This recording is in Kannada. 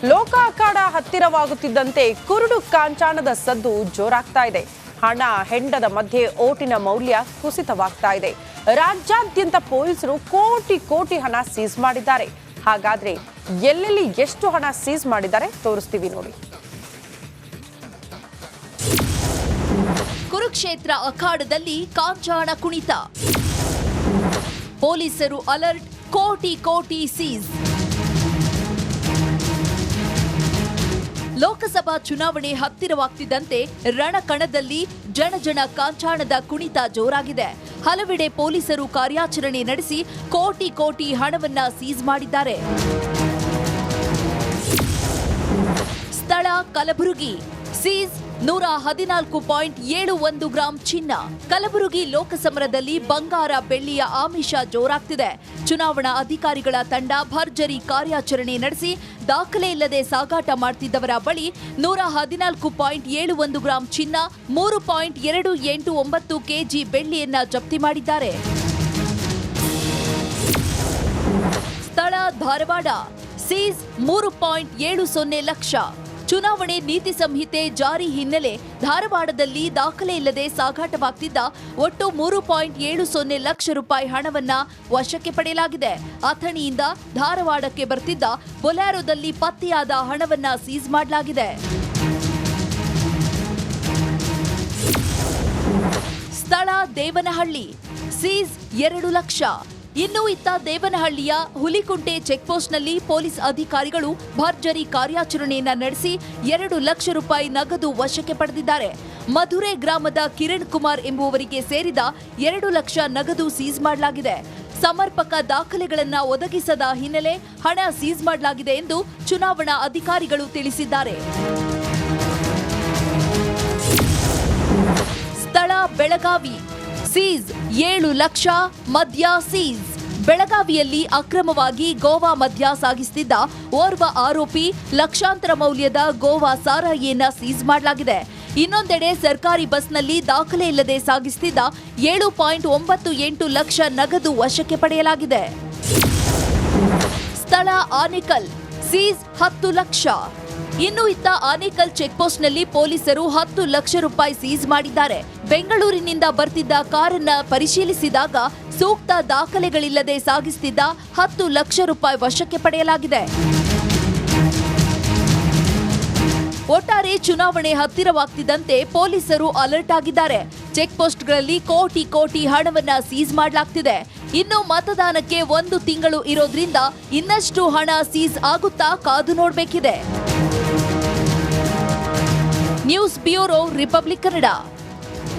ಲೋಕ ಅಖಾಡ ಹತ್ತಿರವಾಗುತ್ತಿದ್ದಂತೆ ಕುರುಡು ಕಾಂಚಾಣದ ಸದ್ದು ಜೋರಾಗ್ತಾ ಇದೆ. ಹಣ ಹೆಂಡದ ಮಧ್ಯೆ ಓಟಿನ ಮೌಲ್ಯ ಕುಸಿತವಾಗ್ತಾ ಇದೆ. ರಾಜ್ಯಾದ್ಯಂತ ಪೊಲೀಸರು ಕೋಟಿ ಕೋಟಿ ಹಣ ಸೀಸ್ ಮಾಡಿದ್ದಾರೆ. ಹಾಗಾದ್ರೆ ಎಲ್ಲೆಲ್ಲಿ ಎಷ್ಟು ಹಣ ಸೀಸ್ ಮಾಡಿದ್ದಾರೆ ತೋರಿಸ್ತೀವಿ ನೋಡಿ. ಕುರುಕ್ಷೇತ್ರ ಅಖಾಡದಲ್ಲಿ ಕಾಂಚಾಣ ಕುಣಿತ, ಪೊಲೀಸರು ಅಲರ್ಟ್, ಕೋಟಿ ಕೋಟಿ ಸೀಸ್. ಲೋಕಸಭಾ ಚುನಾವಣೆ ಹತ್ತಿರವಾಗ್ತಿದ್ದಂತೆ ರಣಕಣದಲ್ಲಿ ಜನ ಕಾಂಚಾಣದ ಕುಣಿತ ಜೋರಾಗಿದೆ. ಹಲವೆಡೆ ಪೊಲೀಸರು ಕಾರ್ಯಾಚರಣೆ ನಡೆಸಿ ಕೋಟಿ ಕೋಟಿ ಹಣವನ್ನ ಸೀಸ್ ಮಾಡಿದ್ದಾರೆ. ಸ್ಥಳ ಕಲಬುರಗಿ. ಸೀಸ್ 114.71 ಗ್ರಾಂ ಚಿನ್ನ. ಕಲಬುರಗಿ ಲೋಕಸಮರದಲ್ಲಿ ಬಂಗಾರ ಬೆಳ್ಳಿಯ ಆಮಿಷ ಜೋರಾಗ್ತಿದೆ. ಚುನಾವಣಾ ಅಧಿಕಾರಿಗಳ ತಂಡ ಭರ್ಜರಿ ಕಾರ್ಯಾಚರಣೆ ನಡೆಸಿ ದಾಖಲೆ ಇಲ್ಲದೆ ಸಾಗಾಟ ಮಾಡ್ತಿದ್ದವರ ಬಳಿ 114.71 ಗ್ರಾಂ ಚಿನ್ನ, 3.289 ಕೆಜಿ ಬೆಳ್ಳಿಯನ್ನ ಜಪ್ತಿ ಮಾಡಿದ್ದಾರೆ. ಸ್ಥಳ ಧಾರವಾಡ. ಸೀಸ್ 3.70 ಲಕ್ಷ. ಚುನಾವಣೆ ನೀತಿ ಸಂಹಿತೆ ಜಾರಿ ಹಿನ್ನೆಲೆ ಧಾರವಾಡದಲ್ಲಿ ದಾಖಲೆ ಇಲ್ಲದೆ ಸಾಗಾಟವಾಗ್ತಿದ್ದ ಒಟ್ಟು 3.70 ಲಕ್ಷ ರೂಪಾಯಿ ಹಣವನ್ನ ವಶಕ್ಕೆ ಪಡೆಯಲಾಗಿದೆ. ಅಥಣಿಯಿಂದ ಧಾರವಾಡಕ್ಕೆ ಬರ್ತಿದ್ದ ಬೊಲೆರೋದಲ್ಲಿ ಪತ್ತೆಯಾದ ಹಣವನ್ನ ಸೀಸ್ ಮಾಡಲಾಗಿದೆ. ಸ್ಥಳ ದೇವನಹಳ್ಳಿ. ಸೀಸ್ 2 ಲಕ್ಷ. ಇನ್ನು ಇತ್ತ ದೇವನಹಳ್ಳಿಯ ಹುಲಿಕುಂಟೆ ಚೆಕ್ಪೋಸ್ಟ್ನಲ್ಲಿ ಪೊಲೀಸ್ ಅಧಿಕಾರಿಗಳು ಭರ್ಜರಿ ಕಾರ್ಯಾಚರಣೆಯನ್ನ ನಡೆಸಿ 2 ಲಕ್ಷ ರೂಪಾಯಿ ನಗದು ವಶಕ್ಕೆ ಪಡೆದಿದ್ದಾರೆ. ಮಧುರೆ ಗ್ರಾಮದ ಕಿರಣ್ ಕುಮಾರ್ ಎಂಬುವರಿಗೆ ಸೇರಿದ 2 ಲಕ್ಷ ನಗದು ಸೀಸ್ ಮಾಡಲಾಗಿದೆ. ಸಮರ್ಪಕ ದಾಖಲೆಗಳನ್ನ ಒದಗಿಸದ ಹಿನ್ನೆಲೆ ಹಣ ಸೀಸ್ ಮಾಡಲಾಗಿದೆ ಎಂದು ಚುನಾವಣಾ ಅಧಿಕಾರಿಗಳು ತಿಳಿಸಿದ್ದಾರೆ. ಸ್ಥಳ ಬೆಳಗಾವಿ. ಸೀಸ್ 7 ಲಕ್ಷ ಮದ್ಯ ಸೀಸ್. ಬೆಳಗಾವಿಯಲ್ಲಿ ಅಕ್ರಮವಾಗಿ ಗೋವಾ ಮದ್ಯ ಸಾಗಿಸುತ್ತಿದ್ದ ಓರ್ವ ಆರೋಪಿ ಲಕ್ಷಾಂತರ ಮೌಲ್ಯದ ಗೋವಾ ಸಾರಾಯಿಯನ್ನ ಸೀಸ್ ಮಾಡಲಾಗಿದೆ. ಇನ್ನೊಂದೆಡೆ ಸರ್ಕಾರಿ ಬಸ್ನಲ್ಲಿ ದಾಖಲೆ ಇಲ್ಲದೆ ಸಾಗಿಸುತ್ತಿದ್ದ 7.98 ಲಕ್ಷ ನಗದು ವಶಕ್ಕೆ ಪಡೆಯಲಾಗಿದೆ. ಸ್ಥಳ ಆನೇಕಲ್. ಸೀಸ್ 10 ಲಕ್ಷ. ಇನ್ನು ಇತ್ತ ಆನೇಕಲ್ ಚೆಕ್ಪೋಸ್ಟ್ನಲ್ಲಿ ಪೊಲೀಸರು 10 ಲಕ್ಷ ರೂಪಾಯಿ ಸೀಸ್ ಮಾಡಿದ್ದಾರೆ. ಬೆಂಗಳೂರಿನಿಂದ ಬರ್ತಿದ್ದ ಕಾರನ್ನ ಪರಿಶೀಲಿಸಿದಾಗ ಸೂಕ್ತ ದಾಖಲೆಗಳಿಲ್ಲದೆ ಸಾಗಿಸುತ್ತಿದ್ದ 10 ಲಕ್ಷ ರೂಪಾಯಿ ವಶಕ್ಕೆ ಪಡೆಯಲಾಗಿದೆ. ಒಟ್ಟಾರೆ ಚುನಾವಣೆ ಹತ್ತಿರವಾಗ್ತಿದ್ದಂತೆ ಪೊಲೀಸರು ಅಲರ್ಟ್ ಆಗಿದ್ದಾರೆ. ಚೆಕ್ಪೋಸ್ಟ್ಗಳಲ್ಲಿ ಕೋಟಿ ಕೋಟಿ ಹಣವನ್ನ ಸೀಸ್ ಮಾಡಲಾಗ್ತಿದೆ. ಇನ್ನು ಮತದಾನಕ್ಕೆ 1 ತಿಂಗಳು ಇರೋದ್ರಿಂದ ಇನ್ನಷ್ಟು ಹಣ ಸೀಸ್ ಆಗುತ್ತಾ ಕಾದು ನೋಡಬೇಕಿದೆ. News bureau, Republic Kannada.